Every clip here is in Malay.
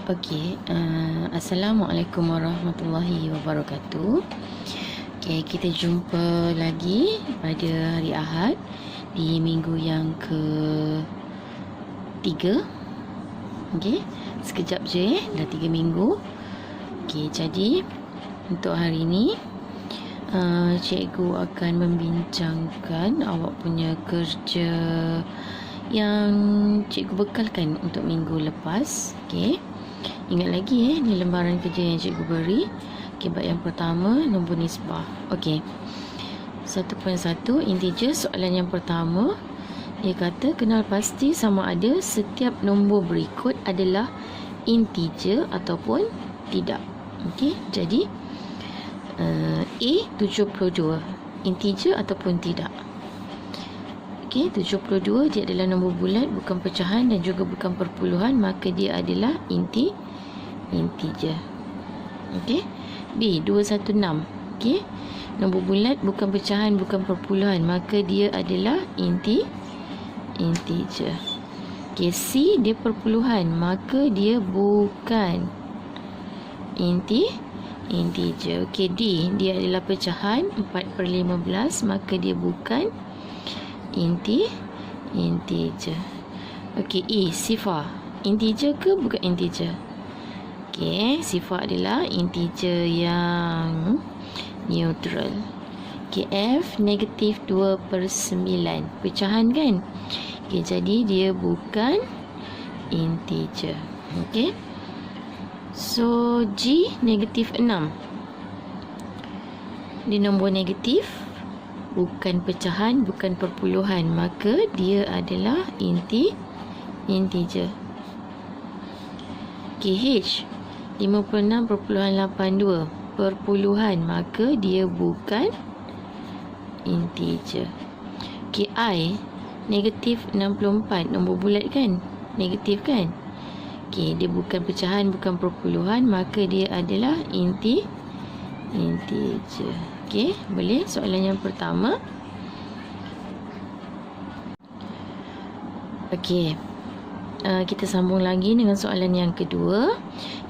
Assalamualaikum warahmatullahi wabarakatuh. Kita jumpa lagi pada hari Ahad di minggu yang ke-3. Sekejap je dah 3 minggu. Jadi untuk hari ini cikgu akan membincangkan awak punya kerja yang cikgu bekalkan untuk minggu lepas. Ingat lagi ni lembaran kerja yang cikgu beri. Bab yang pertama, nombor nisbah. 1.1 integer. Soalan yang pertama, dia kata kenal pasti sama ada setiap nombor berikut adalah integer ataupun tidak. Jadi A 72 integer ataupun tidak. 72 dia adalah nombor bulat, bukan pecahan dan juga bukan perpuluhan, maka dia adalah integer. B 216. Nombor bulat, bukan pecahan, bukan perpuluhan, maka dia adalah integer. C dia perpuluhan, maka dia bukan integer. D dia adalah pecahan, 4/15, maka dia bukan integer. E sifar, integer ke bukan integer? Sifar adalah integer yang neutral. F negatif 2/9, pecahan kan? Jadi dia bukan integer. So G negatif 6, dia nombor negatif, bukan pecahan, bukan perpuluhan, maka dia adalah integer. H 56.82, perpuluhan, maka dia bukan integer. I negatif 64, nombor bulat kan? Negatif kan? Dia bukan pecahan, bukan perpuluhan, maka dia adalah integer. Boleh? Soalan yang pertama. Kita sambung lagi dengan soalan yang kedua.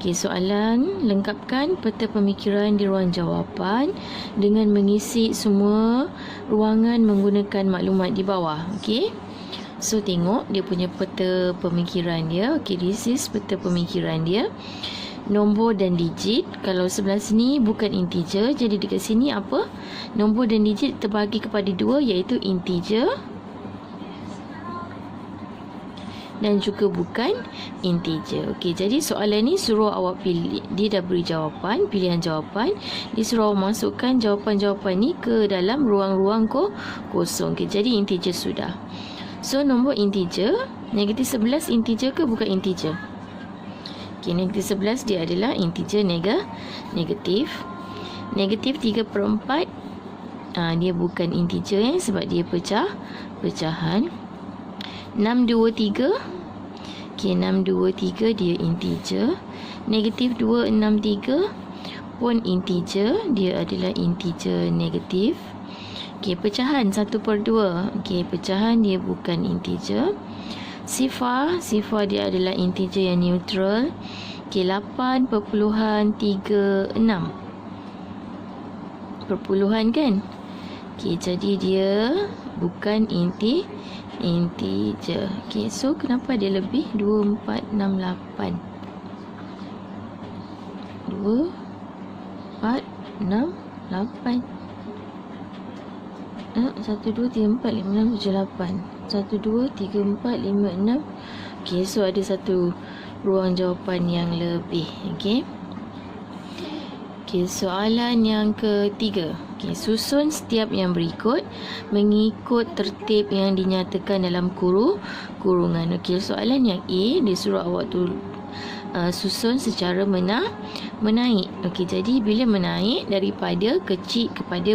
Soalan, lengkapkan peta pemikiran di ruang jawapan dengan mengisi semua ruangan menggunakan maklumat di bawah. So tengok dia punya peta pemikiran dia. This is peta pemikiran dia. Nombor dan digit, kalau sebelah sini bukan integer, jadi dekat sini apa? Nombor dan digit terbagi kepada 2, iaitu integer dan juga bukan integer. Jadi soalan ni suruh awak pilih. Dia dah beri jawapan, pilihan jawapan. Dia suruh awak masukkan jawapan-jawapan ni ke dalam ruang-ruang kosong. Jadi integer sudah. So nombor integer, negatif 11 integer ke bukan integer? Negatif 11 dia adalah integer negatif. Negatif 3/4, dia bukan integer sebab dia pecahan. 623, 623 dia integer. Negatif 263 pun integer, dia adalah integer negatif. Pecahan 1/2, pecahan dia bukan integer. Sifar dia adalah integer yang neutral. 8.36, perpuluhan kan? Jadi dia bukan integer. So kenapa dia lebih? 2468, 2468. 1, 2, 3, 4, 5, 6, 7, 8. 1, 2, 3, 4, 5, 6. So ada satu ruang jawapan yang lebih. Soalan yang ketiga. Susun setiap yang berikut mengikut tertib yang dinyatakan dalam kurungan. Soalan yang A, dia suruh awak tu susun secara menaik. Jadi bila menaik daripada kecil kepada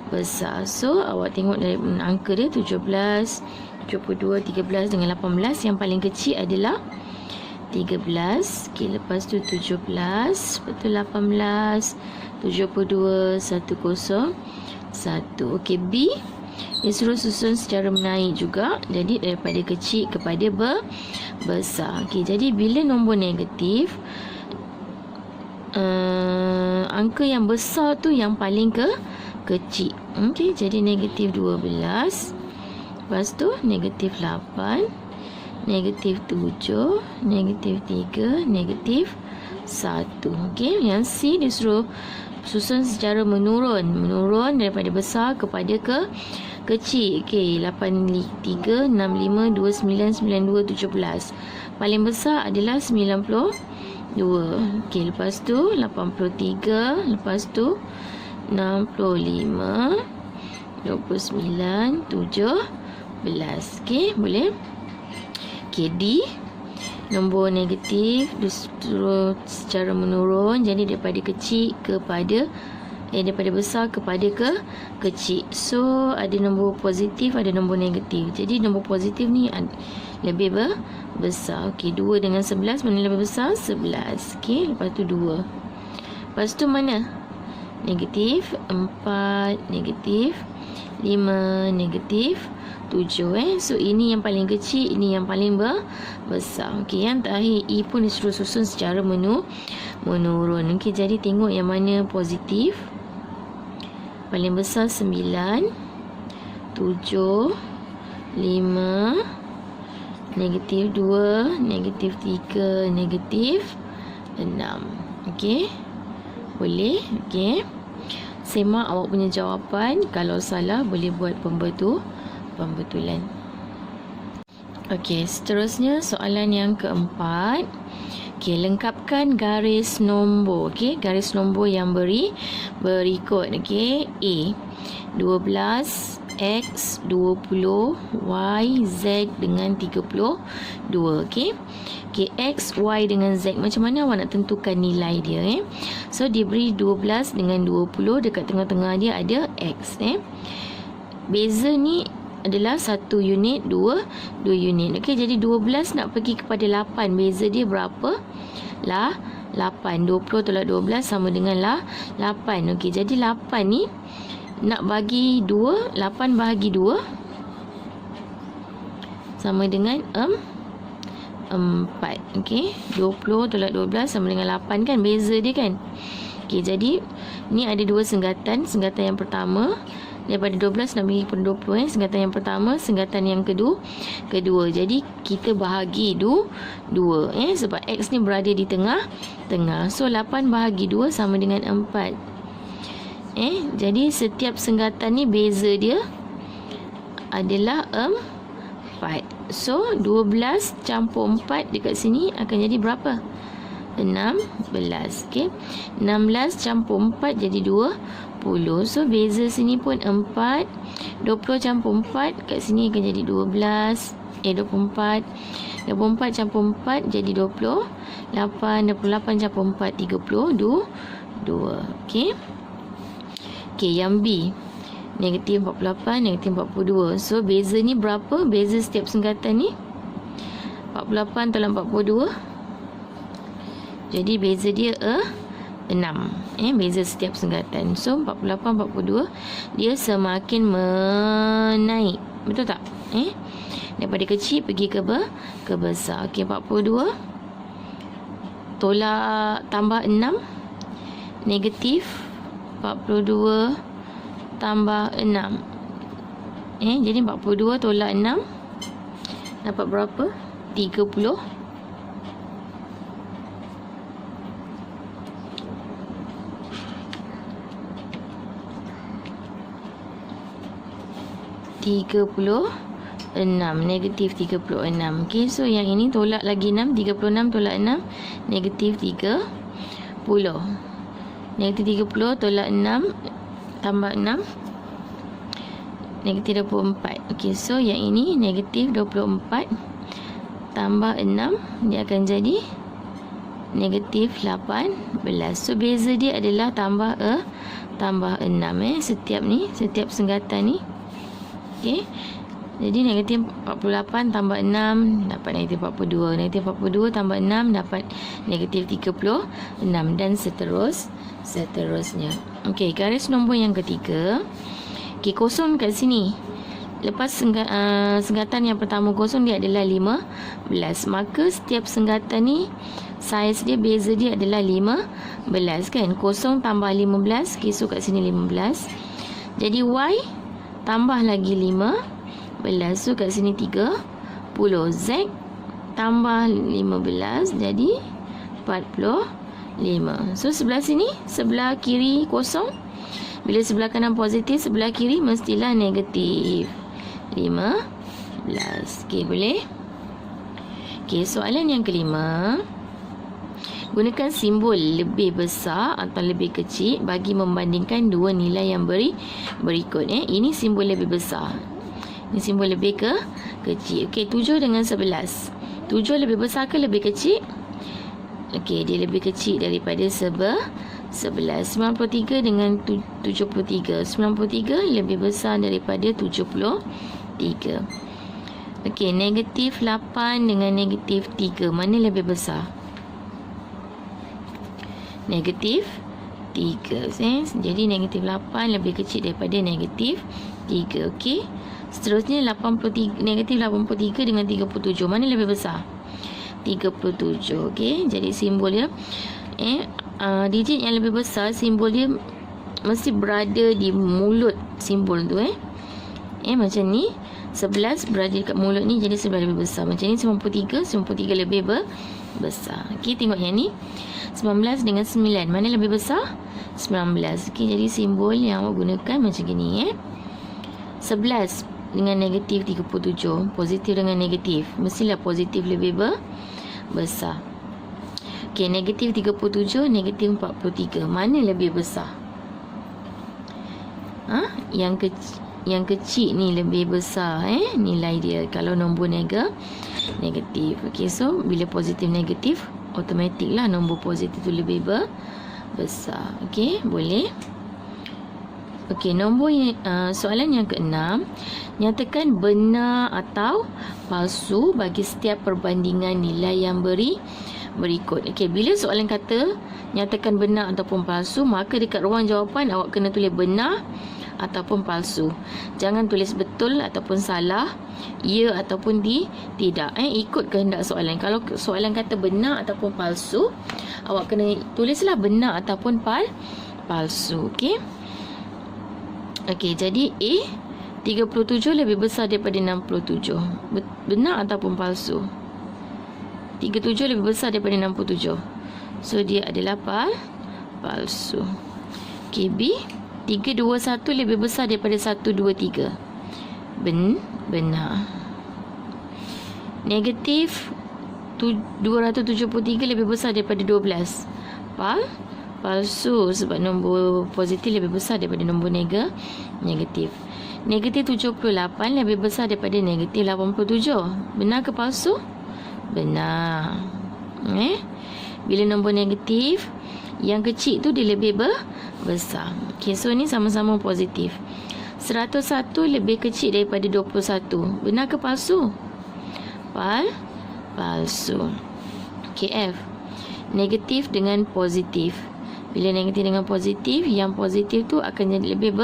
besar. So awak tengok dari angka dia 17, 72, 13 dengan 18. Yang paling kecil adalah 13. Lepas tu 17, betul 18, 72, 101. B, dia suruh susun secara menaik juga. Jadi daripada kecil kepada besar. Okey, jadi bila nombor negatif, angka yang besar tu yang paling kecil. Okey, jadi negatif 12. Lepas tu negatif 8, negatif 7, negatif 3, negatif 1. Okey, yang C dia suruh susun secara menurun. Menurun daripada besar kepada kecil. Okey, 8, 3, 6, 5, 2, 9, 9, 2, 17. Paling besar adalah 92. Okey, lepas tu 83, lepas tu 65, 29, 17. Okey, boleh? Okey, D, nombor negatif disuruh secara menurun, jadi daripada kecil kepada daripada besar kepada kecil. So ada nombor positif, ada nombor negatif. Jadi nombor positif ni lebih besar. Okey, 2 dengan 11 mana lebih besar? 11. Okey, lepas tu 2. Lepas tu mana? Negatif 4, negatif 5, negatif 7. So ini yang paling kecil, ini yang paling besar. Okey, yang terakhir E pun disuruh susun secara menurun. Okey, jadi tengok yang mana positif. Paling besar 9, 7, 5, negatif 2, negatif 3, negatif 6. Okey, boleh? Okey, semak awak punya jawapan. Kalau salah boleh buat pembetulan. Okey, seterusnya soalan yang keempat. Okey, lengkapkan garis nombor. Okey, garis nombor yang berikut. Okey, A 12, X 20, Y, Z dengan 32. Okey. Okey, X, Y dengan Z. Macam mana awak nak tentukan nilai dia? So, diberi 12 dengan 20. Dekat tengah-tengah dia ada X. Beza ni adalah 1 unit, 2 unit. Okey, jadi 12 nak pergi kepada 8. Beza dia berapa? 8. 20 tolak 12 sama dengan 8. Okey, jadi 8 ni nak bagi 2, 8 bahagi 2 sama dengan 4. Okey, 20 tolak 12 sama dengan 8 kan, beza dia kan. Okey, jadi ni ada dua senggatan. Senggatan yang pertama daripada 12 nak bagi kepada 20. Senggatan yang pertama, senggatan yang kedua. Jadi kita bahagi 2 sebab X ni berada di tengah. So 8 bahagi 2 sama dengan 4. Jadi setiap senggatan ni beza dia adalah 4. So 12 campur 4 dekat sini akan jadi berapa? 16. Okey, 16 campur 4 jadi 20. So beza sini pun 4. 20 campur 4 kat sini akan jadi 24. 24 campur 4 jadi 28. 28 campur 4 32. Okey. Okey, yang B negatif 48, negatif 42. So beza ni berapa? Beza setiap senggatan ni 48 tolak 42. Jadi beza dia 6. Beza setiap senggatan. So 48, 42 dia semakin menaik. Betul tak? Daripada kecil pergi ke besar. Okey, 42 tolak tambah 6 negatif 42 tambah 6. Jadi 42 tolak 6 dapat berapa? 30. 36, negatif 36. Okey, so yang ini tolak lagi 6, 36 tolak 6, negatif 30. Negatif 30 tolak 6 tambah 6, negatif 24. Okey, so yang ini negatif 24 tambah 6, dia akan jadi negatif 18. So beza dia adalah tambah 6 setiap senggatan ni. Okey, jadi negatif 48 tambah 6 dapat negatif 42. Negatif 42 tambah 6 dapat negatif 36 dan seterusnya. Okey, garis nombor yang ketiga. Okey, kosong kat sini. lepas senggatan yang pertama kosong dia adalah 15. Maka setiap senggatan ni saiz dia, beza dia adalah 15 kan. Kosong tambah 15. Okay, so kat sini 15. Jadi Y tambah lagi 15. So kat sini 30. Z tambah 15. Jadi 45. So sebelah sini, sebelah kiri kosong. Bila sebelah kanan positif, sebelah kiri mestilah negatif 15. Okey, boleh? Okey, soalan yang kelima. Gunakan simbol lebih besar atau lebih kecil bagi membandingkan dua nilai yang berikut. Ini simbol lebih besar. Ini simbol lebih kecil. Okey, 7 dengan 11. 7 lebih besar ke lebih kecil? Okey, dia lebih kecil daripada 11. 93 dengan 73. 93 lebih besar daripada 73. Okey, negatif 8 dengan negatif 3. Mana lebih besar? Negatif 3. Jadi negatif 8 lebih kecil daripada negatif 3. Okey. Seterusnya 83, negatif 83 dengan 37. Mana lebih besar? 37. Okey. Jadi simbol dia digit yang lebih besar, simbol dia mesti berada di mulut simbol tu. Macam ni 11 berada dekat mulut ni, jadi 11 lebih besar. Macam ni 93 lebih besar. Okey, tengok yang ni 19 dengan 9. Mana lebih besar? 19. Okey, jadi simbol yang awak gunakan macam gini 11 dengan negatif 37. Positif dengan negatif, mestilah positif lebih besar. Okey, negatif 37, negatif 43. Mana lebih besar? Yang kecil ni lebih besar nilai dia kalau nombor negatif. Okey, so bila positif negatif, automatik lah nombor positif tu lebih besar. Okey, boleh. Okey, soalan yang keenam. Nyatakan benar atau palsu bagi setiap perbandingan nilai yang berikut. Okey, bila soalan kata nyatakan benar ataupun palsu, maka dekat ruang jawapan awak kena tulis benar ataupun palsu. Jangan tulis betul ataupun salah, ya ataupun tidak. Ikut kehendak soalan. Kalau soalan kata benar ataupun palsu, awak kena tulislah benar ataupun palsu. Okey. Okey, jadi A 37 lebih besar daripada 67. Benar ataupun palsu? 37 lebih besar daripada 67. So dia adalah palsu. Okey, B 321 lebih besar daripada 123. Benar. Negatif 273 lebih besar daripada 12. Palsu, sebab nombor positif lebih besar daripada nombor negatif. Negatif 78 lebih besar daripada negatif 87. Benar ke palsu? Benar. Bila nombor negatif, yang kecil tu dia lebih besar. Okay, so ni sama-sama positif. 101 lebih kecil daripada 21. Benar ke palsu? Palsu. Okay, F. Negatif dengan positif. Bila negatif dengan positif, yang positif tu akan jadi lebih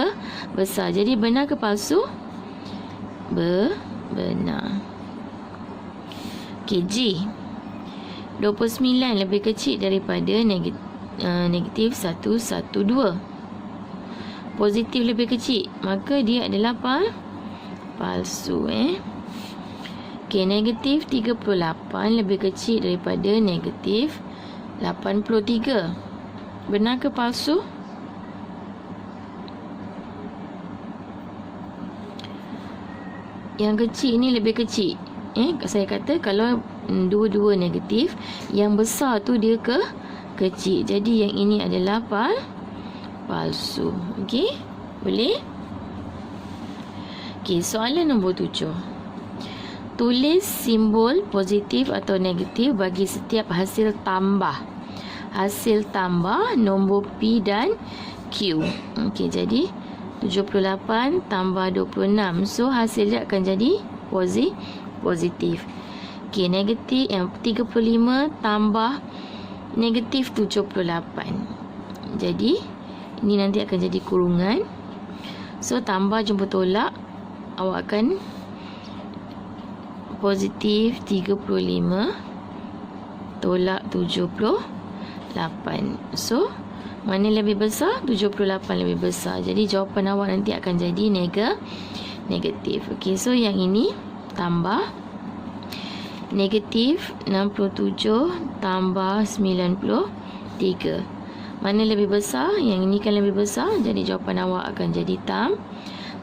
besar. Jadi benar ke palsu? Benar. Okay, G. 29 lebih kecil daripada negatif 112. Positif lebih kecil, maka dia adalah palsu. Okay, negatif 38 lebih kecil daripada negatif 83. Benar ke palsu? Yang kecil ni lebih kecil. Saya kata kalau dua-dua negatif, yang besar tu dia kecil. Jadi yang ini adalah palsu. Okey? Boleh? Okey, soalan nombor 7. Tulis simbol positif atau negatif bagi setiap hasil tambah. Hasil tambah nombor P dan Q. Okey, jadi 78 tambah 26. So hasil dia akan jadi positif. Okey, negatif 35 tambah negatif 78. Jadi ini nanti akan jadi kurungan. So tambah jumpa tolak, awak akan positif 35 tolak 78. So mana lebih besar? 78 lebih besar. Jadi jawapan awak nanti akan jadi negatif. Okey, so yang ini tambah negatif 67 tambah 93. Mana lebih besar? Yang ini kan lebih besar. Jadi jawapan awak akan jadi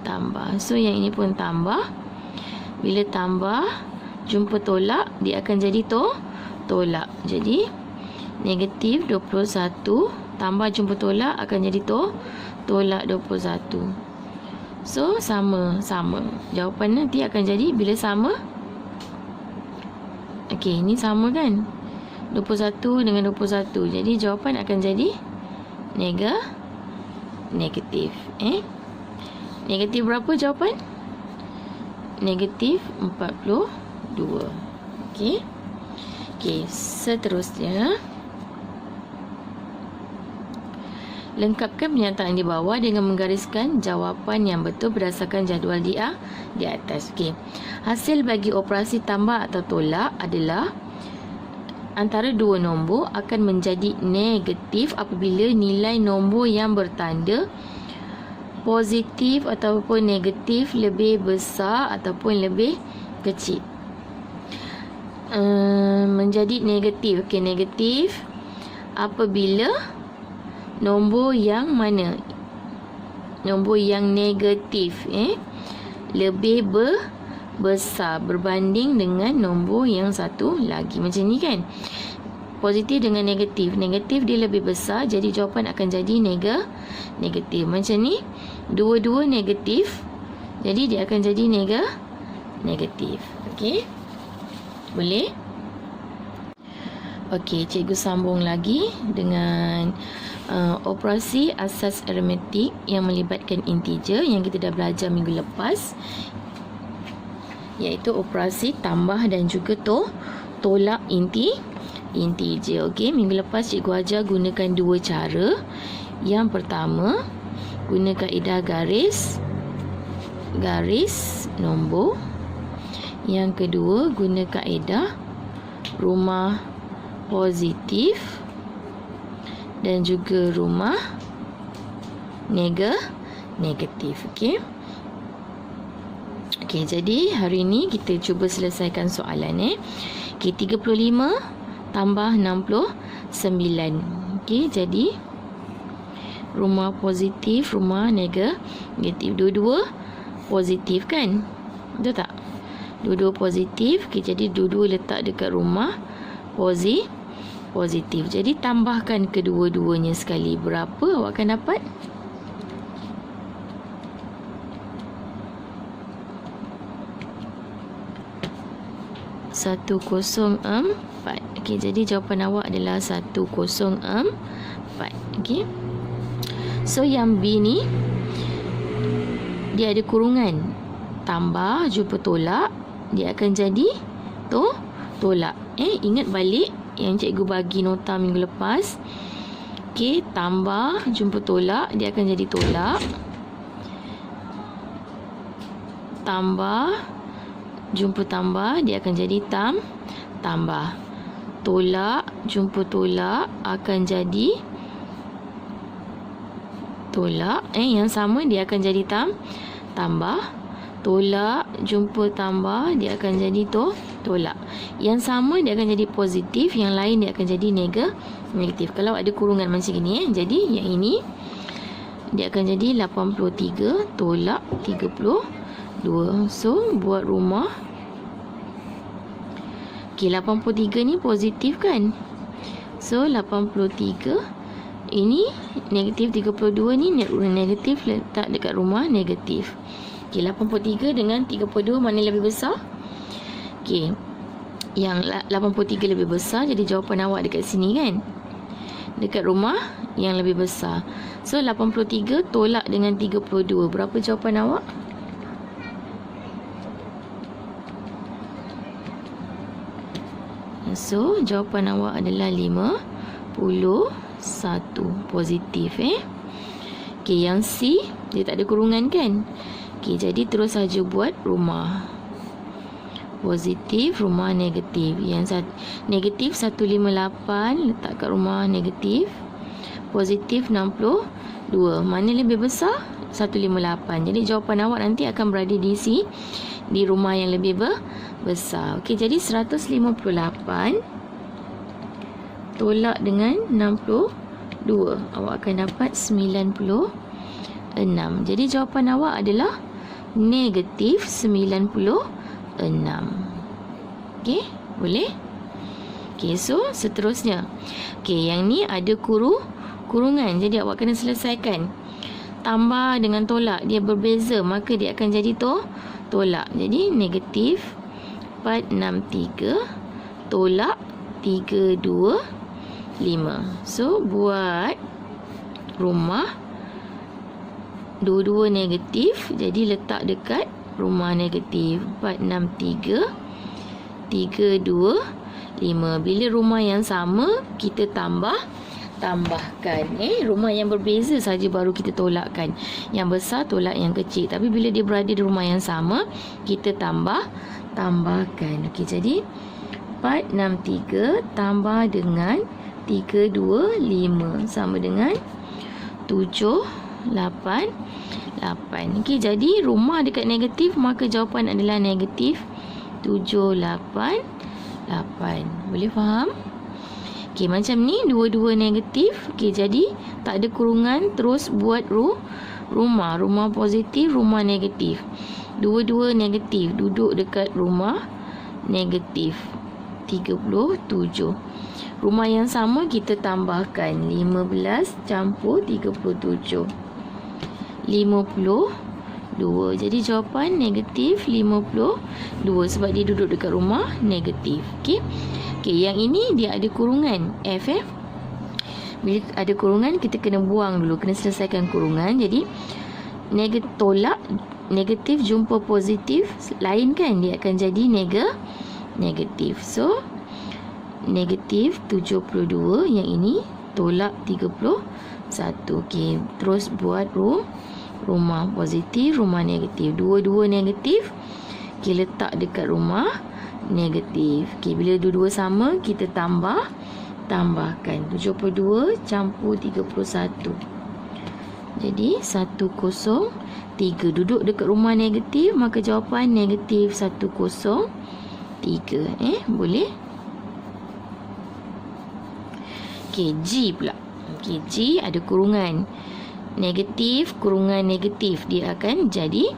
tambah. So yang ini pun tambah. Bila tambah jumpa tolak, dia akan jadi tolak. Jadi negatif 21 tambah jumpa tolak akan jadi tolak 21. So sama. Jawapan nanti akan jadi bila sama. Okey, ini sama kan? 21 dengan 21. Jadi jawapan akan jadi negatif. Negatif berapa jawapan? Negatif 42. Okey, seterusnya lengkapkan pernyataan di bawah dengan menggariskan jawapan yang betul berdasarkan jadual di atas. Okey. Hasil bagi operasi tambah atau tolak adalah antara dua nombor akan menjadi negatif apabila nilai nombor yang bertanda positif ataupun negatif lebih besar ataupun lebih kecil. Menjadi negatif. Okey, negatif apabila nombor yang mana? Nombor yang negatif lebih besar berbanding dengan nombor yang satu lagi. Macam ni kan? Positif dengan negatif. Negatif dia lebih besar, jadi jawapan akan jadi negatif. Macam ni, dua-dua negatif, jadi dia akan jadi negatif. Okey? Boleh? Okey, cikgu sambung lagi dengan operasi asas aritmetik yang melibatkan integer yang kita dah belajar minggu lepas, iaitu operasi tambah dan juga tolak integer. Okey, minggu lepas cikgu ajar gunakan dua cara. Yang pertama, guna kaedah garis nombor. Yang kedua, guna kaedah rumah positif dan juga rumah negatif. Okey. Jadi hari ini kita cuba selesaikan soalan. Okey, 35 tambah 69. Okey, jadi rumah positif, rumah negatif. Dua-dua positif kan? Betul tak? Dua-dua positif. Okey, jadi dua-dua letak dekat rumah positif. Jadi tambahkan kedua-duanya sekali. Berapa awak akan dapat? (104). Okey, jadi jawapan awak adalah 104. Okey. So yang B ni dia ada kurungan. Tambah jumpa tolak, dia akan jadi tolak. Ingat balik yang cikgu bagi nota minggu lepas. Okey, tambah jumpa tolak, dia akan jadi tolak. Tambah jumpa tambah, dia akan jadi tambah. Tolak jumpa tolak akan jadi tolak. Yang sama dia akan jadi tambah. Tolak jumpa tambah, dia akan jadi tolak. Yang sama dia akan jadi positif, yang lain dia akan jadi negatif. Kalau ada kurungan macam ni, jadi yang ini dia akan jadi 83 tolak 32. So buat rumah. Okey, 83 ni positif kan? So 83 ini negatif 32 ni negatif, letak dekat rumah negatif. Okey, 83 dengan 32 mana lebih besar? Okey, yang 83 lebih besar, jadi jawapan awak dekat sini kan? Dekat rumah yang lebih besar. So 83 tolak dengan 32. Berapa jawapan awak? So jawapan awak adalah 51. Positif. Okey, yang C dia tak ada kurungan kan? Okey, jadi terus saja buat rumah. Positif, rumah negatif. Yang negatif 158 letak kat rumah negatif. Positif 62. Mana lebih besar? 158. Jadi jawapan awak nanti akan berada di rumah yang lebih besar. Okey, jadi 158 tolak dengan 62. Awak akan dapat 96. Jadi jawapan awak adalah negatif 96. Okey, boleh? Okey, so seterusnya. Okey, yang ni ada kurungan. Jadi awak kena selesaikan. Tambah dengan tolak, dia berbeza, maka dia akan jadi tolak. Jadi negatif 463 tolak 325. So buat rumah dua-dua negatif, jadi letak dekat rumah negatif. 463 325. Bila rumah yang sama kita tambahkan. Rumah yang berbeza saja baru kita tolakkan. Yang besar tolak yang kecil. Tapi bila dia berada di rumah yang sama, kita tambahkan. Okey, jadi 463 tambah dengan 325 sama dengan 788. Okey, jadi rumah dekat negatif, maka jawapan adalah negatif 788. Boleh faham? Okey, macam ni dua-dua negatif. Okey, jadi tak ada kurungan, terus buat rumah positif, rumah negatif. Dua-dua negatif duduk dekat rumah negatif 37. Rumah yang sama kita tambahkan 15 campur 37. 52. Jadi jawapan negatif 52 sebab dia duduk dekat rumah negatif. Okey. Okey, yang ini dia ada kurungan F. Bila ada kurungan kita kena buang dulu, kena selesaikan kurungan. Jadi tolak negatif jumpa positif lain kan, dia akan jadi negatif. So negatif 72, yang ini tolak 31. Okey, terus buat rumah positif, rumah negatif. Dua-dua negatif kita letak dekat rumah negatif. Okey, bila dua-dua sama kita tambahkan 72 campur 31. Jadi 103 duduk dekat rumah negatif, maka jawapan negatif 103. Boleh? Okey, G pula. Okey, G ada kurungan negatif, kurungan negatif, dia akan jadi,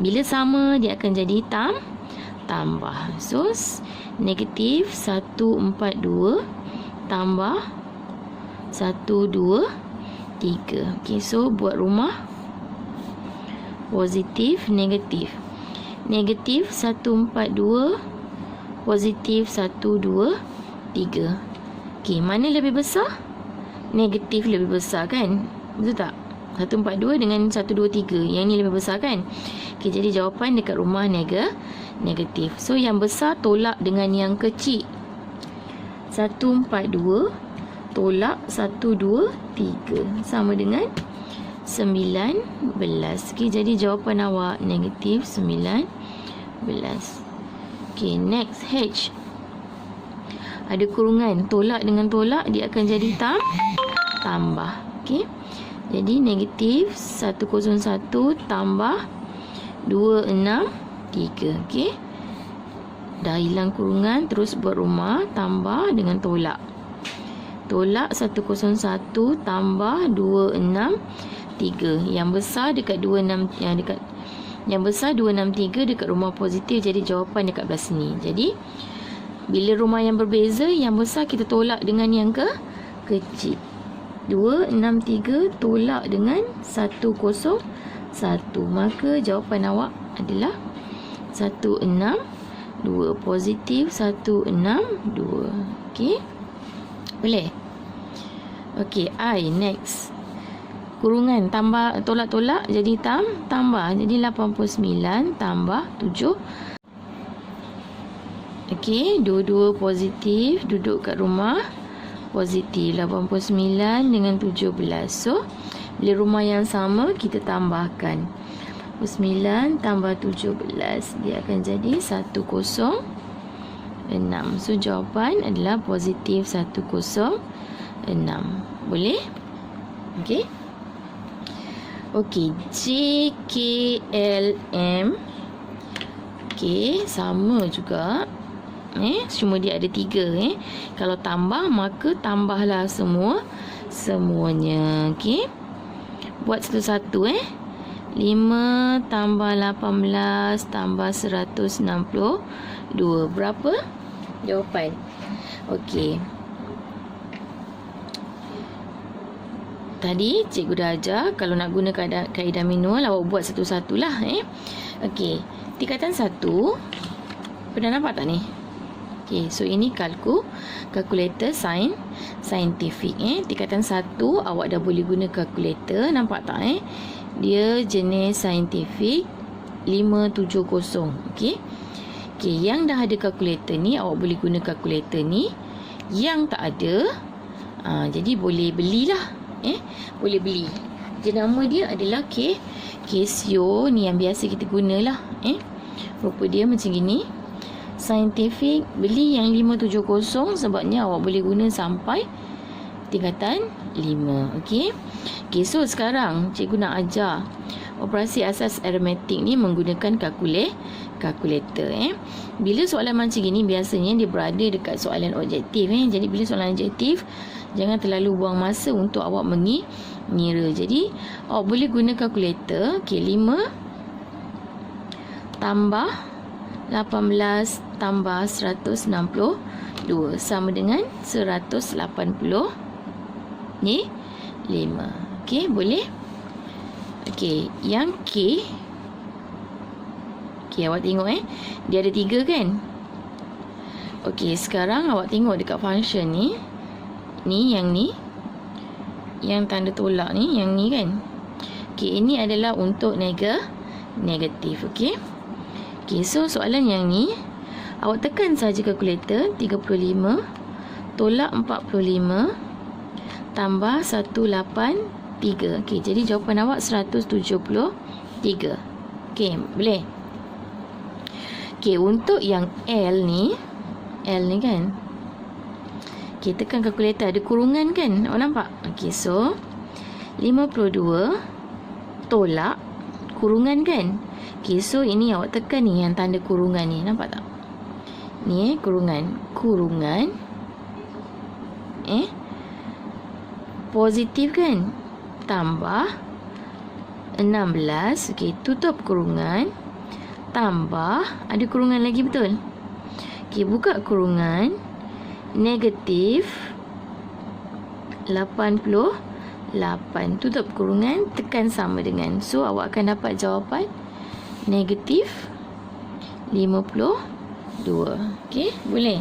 bila sama dia akan jadi tambah. So negatif 142 tambah 123. Okey, so buat rumah positif negatif. Negatif 142 positif 123. Okey, mana lebih besar? Negatif lebih besar kan? Betul tak? 142 dengan 123. Yang ni lebih besar kan? Okey, jadi jawapan dekat rumah negatif. So yang besar tolak dengan yang kecil. 142 tolak 123 sama dengan 19. Okey, jadi jawapan awak negatif 19. Okey, next H. Ada kurungan, tolak dengan tolak dia akan jadi tambah. Okey. Jadi negatif 101 tambah 263. Okey. Dah hilang kurungan, terus buat rumah tambah dengan tolak. Tolak 101 tambah 263. Yang besar dekat 26, yang besar 263 dekat rumah positif, jadi jawapan dekat belah sini. Jadi bila rumah yang berbeza, yang besar kita tolak dengan yang kecil. 263 tolak dengan 101, maka jawapan awak adalah 162. Positif 162. Okey, boleh? Okey, I next. Kurungan tambah tolak-tolak jadi tambah. Jadi 89 tambah 7. Okey, dua-dua positif duduk kat rumah positif. 89 dengan 17. So bila rumah yang sama kita tambahkan 29 tambah 17, dia akan jadi 106. So jawapan adalah positif 106. Boleh? Okey. Okey, JKLM. Okey, sama juga. Cuma dia ada 3. Kalau tambah, maka tambahlah semuanya. Okey. Buat satu-satu. 5 tambah 18 tambah 162. Berapa jawapan? Okey. Tadi cikgu dah ajar kalau nak guna kaedah manual, awak buat satu-satulah. Okey. Tingkatan 1. Pernah nampak tak ni? Okey, so ini kalkulator saintifik. Tingkatan 1 awak dah boleh guna kalkulator. Nampak tak? Dia jenis saintifik 570. Okey. Okey, yang dah ada kalkulator ni, awak boleh guna kalkulator ni. Yang tak ada, jadi boleh belilah. Boleh beli. Jenama dia adalah Casio ni, yang biasa kita gunalah. Rupa dia macam gini. Saintifik, beli yang 570 sebabnya awak boleh guna sampai tingkatan 5. Okey. Okey, so sekarang cikgu nak ajar operasi asas aritmetik ni menggunakan kalkulator. Bila soalan macam gini, biasanya dia berada dekat soalan objektif. Jadi bila soalan objektif, jangan terlalu buang masa untuk awak mengira. Jadi awak boleh guna kalkulator. Okey, 5 tambah 18 tambah 162 sama dengan 180 ni 5. Okey, boleh? Okey, yang K. Okey, awak tengok dia ada 3 kan? Okey, sekarang awak tengok dekat function ni. Yang tanda tolak ni, yang ni kan? Okey, ini adalah untuk negatif. Okey. Okey, so soalan yang ni, awak tekan saja kalkulator. 35 tolak 45 tambah 183. Okey, jadi jawapan awak 173. Okey, boleh? Okey, untuk yang L ni kan. Okey, tekan kalkulator, ada kurungan kan? Awak nampak? Okey, so 52 tolak kurungan kan? Okey, so ini awak tekan ni yang tanda kurungan ni. Nampak tak? Ni kurungan. Positif kan? Tambah 16. Okey, tutup kurungan. Tambah, ada kurungan lagi, betul? Okey, buka kurungan. Negatif 88. Tutup kurungan, tekan sama dengan. So, awak akan dapat jawapan negatif 52. Okey, boleh?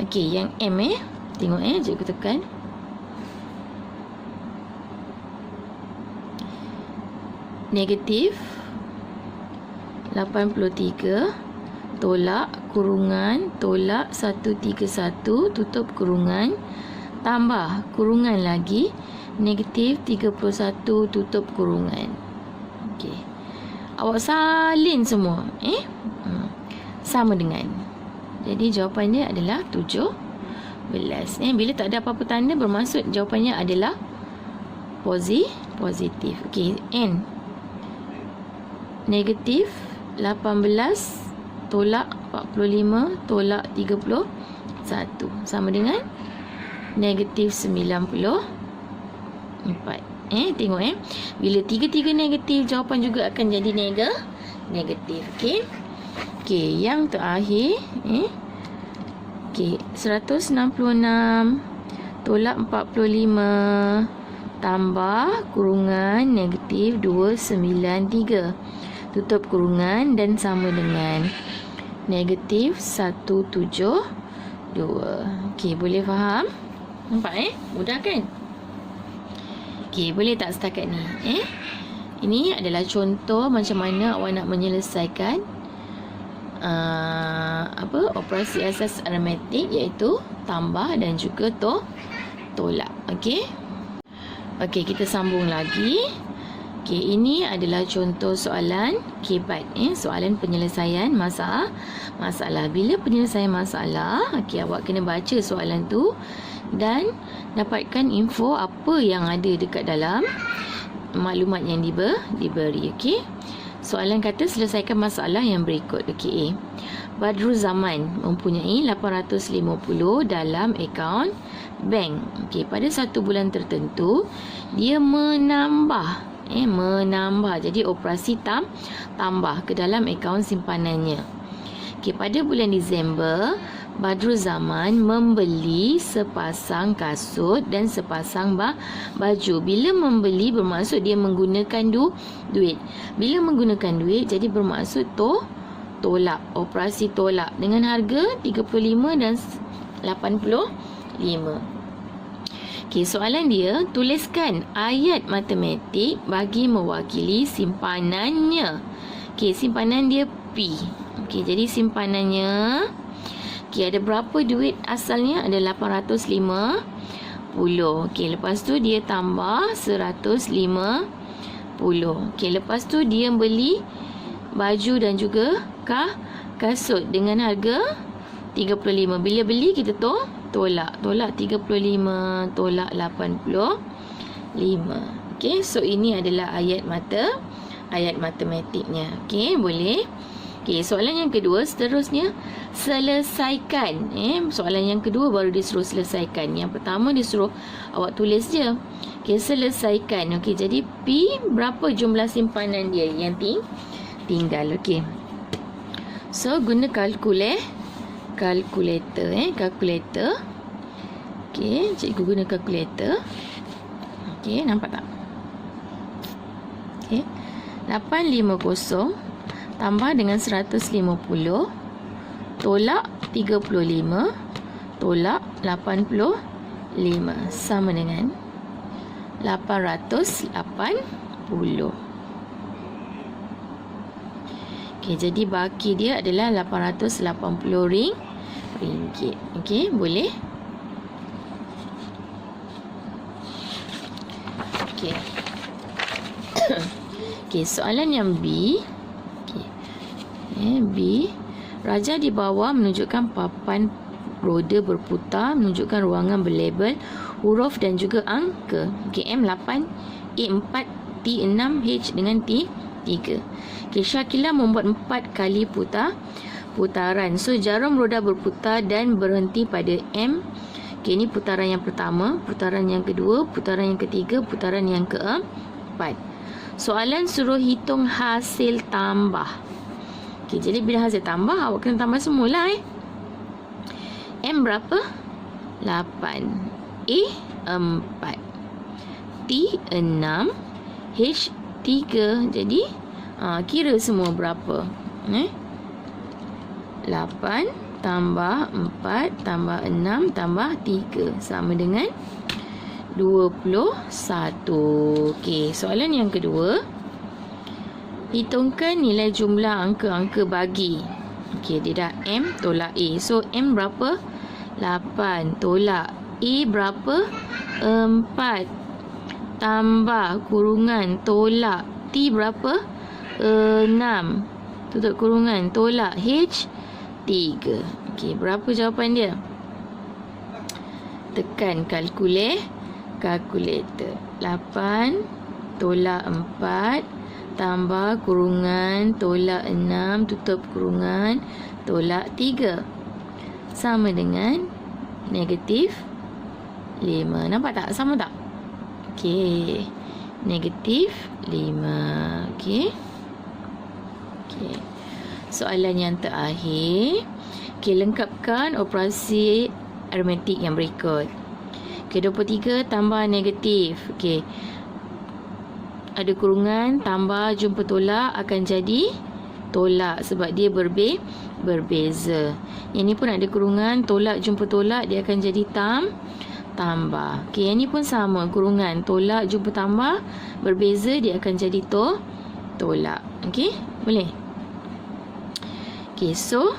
Okey, yang M tengok cikgu tekan. Negatif 83 tolak kurungan tolak 131 tutup kurungan tambah kurungan lagi negatif 31 tutup kurungan. Okey. Awak salin semua. Sama dengan. Jadi jawapannya adalah 17. Bila tak ada apa-apa tanda, bermaksud jawapannya adalah positif. Okey, N. Negatif 18 tolak 45 tolak 31 sama dengan negatif 94. Tengok bila tiga-tiga negatif, jawapan juga akan jadi negatif. Okey. Okey, yang terakhir okey, 166 tolak 45 tambah kurungan negatif 293 tutup kurungan dan sama dengan negatif 172. Okey, boleh faham? Nampak mudah kan? Okey, boleh tak setakat ni? Ini adalah contoh macam mana awak nak menyelesaikan operasi asas aritmetik, iaitu tambah dan juga tolak. Okey. Okey, kita sambung lagi. Okey, ini adalah contoh soalan kebat, soalan penyelesaian masalah. Bila penyelesaian masalah, okey, awak kena baca soalan tu dan dapatkan info apa yang ada dekat dalam maklumat yang diberi. Okey. Soalan kata selesaikan masalah yang berikut. Okey, A. Badruzaman mempunyai 850 dalam akaun bank. Okey, pada satu bulan tertentu dia menambah jadi operasi tambah ke dalam akaun simpanannya. Okey, pada bulan Disember Badruzaman membeli sepasang kasut dan sepasang baju. Bila membeli bermaksud dia menggunakan duit. Bila menggunakan duit jadi bermaksud tolak, operasi tolak dengan harga 35 dan 85. Okey, soalan dia, tuliskan ayat matematik bagi mewakili simpanannya. Okey, simpanan dia P. Okey, jadi simpanannya, okey, ada berapa duit asalnya? Ada 850. Okey, lepas tu dia tambah 150. Okey, lepas tu dia beli baju dan juga kasut dengan harga 35. Bila beli kita tolak 35, tolak 85. Okey, so ini adalah ayat matematiknya. Okey, boleh. Okey, soalan yang kedua seterusnya selesaikan. Soalan yang kedua baru dia suruh selesaikan. Yang pertama dia suruh awak tulis je. Okey, selesaikan. Okey, jadi P berapa jumlah simpanan dia yang tinggal. Okey. So guna kalkulator. Okey, cikgu guna kalkulator. Okey, nampak tak? Okey. 850 tambah dengan 150 tolak 35 tolak 85 sama dengan 880. Okey, jadi baki dia adalah 880 ringgit. Okey, boleh? Okey. Okey, soalan yang B. B. Raja di bawah menunjukkan papan roda berputar, menunjukkan ruangan berlabel huruf dan juga angka. Okey, M8, E4, T6, H dengan T3. Okey, Syakila membuat 4 kali putaran. So, jarum roda berputar dan berhenti pada M. Okey, ini putaran yang pertama, putaran yang kedua, putaran yang ketiga, putaran yang keempat. Soalan suruh hitung hasil tambah. Okey, jadi bila hasil tambah, awak kena tambah semula. M berapa? 8. E 4. T 6. H 3. Jadi, kira semua berapa? 8 tambah 4 tambah 6 tambah 3 sama dengan 21. Okey, soalan yang kedua. Hitungkan nilai jumlah angka-angka bagi. Okey, dia dah M tolak A. So, M berapa? 8 tolak A berapa? 4 tambah kurungan tolak T berapa? 6 tutup kurungan tolak H 3. Okey, berapa jawapan dia? Tekan kalkulator. 8 tolak 4 tambah kurungan tolak 6 tutup kurungan tolak 3 sama dengan negatif 5. Nampak tak? Sama tak? Okey, negatif 5. Okey. Soalan yang terakhir. Okey, lengkapkan operasi aritmetik yang berikut. Okey, 23 tambah negatif. Okey, ada kurungan, tambah, jumpa tolak akan jadi tolak sebab dia berbeza. Yang ni pun ada kurungan, tolak, jumpa tolak, dia akan jadi tambah. Okey, yang ni pun sama, kurungan, tolak, jumpa tambah, berbeza, dia akan jadi tolak. Okey, boleh? Okey, so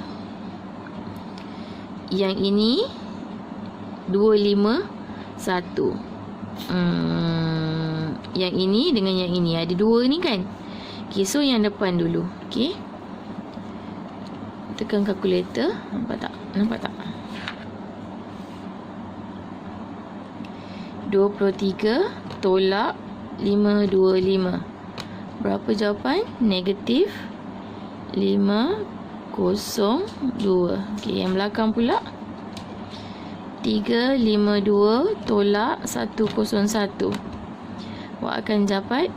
yang ini 251. Yang ini dengan yang ini. Ada dua ni kan. Okey, so yang depan dulu. Okey. Tekan kalkulator. Nampak tak? Nampak tak? 23 tolak 525. Berapa jawapan? Negatif 502. Okey, yang belakang pula 352 tolak 101. Awak akan dapat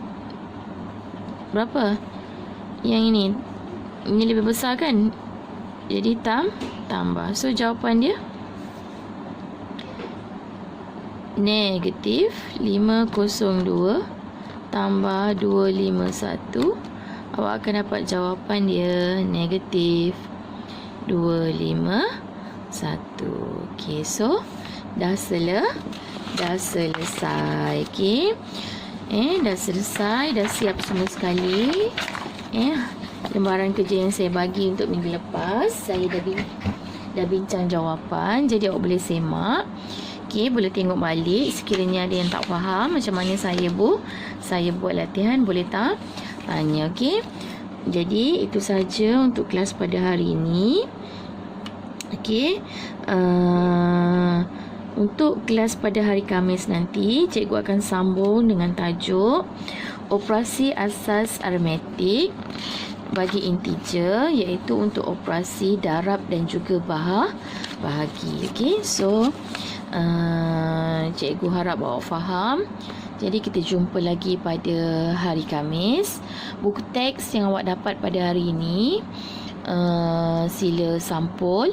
berapa? Yang ini. Ini lebih besar kan? Jadi tambah. So jawapan dia negatif 502 tambah 251. Awak akan dapat jawapan dia negatif 251. Okey, so dah selesai. Okey. Dah selesai, dah siap semua sekali. Lembaran kerja yang saya bagi untuk minggu lepas, saya dah bincang jawapan. Jadi awak boleh semak. Okey, boleh tengok balik sekiranya ada yang tak faham macam mana saya buat latihan, boleh tak tanya. Okey. Jadi itu saja untuk kelas pada hari ini. Okey. Untuk kelas pada hari Khamis nanti, cikgu akan sambung dengan tajuk operasi asas aritmetik bagi integer, iaitu untuk operasi darab dan juga bahagi. Okey, so cikgu harap awak faham. Jadi kita jumpa lagi pada hari Khamis. Buku teks yang awak dapat pada hari ini, sila sampul,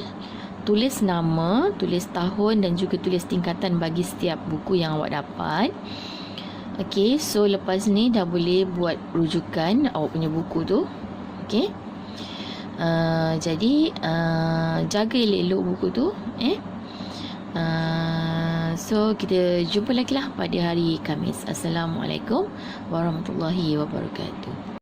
tulis nama, tulis tahun dan juga tulis tingkatan bagi setiap buku yang awak dapat. Okey, so lepas ni dah boleh buat rujukan awak punya buku tu. Okey. Jadi jaga elok-elok buku tu. So kita jumpa lagi lah pada hari Khamis. Assalamualaikum warahmatullahi wabarakatuh.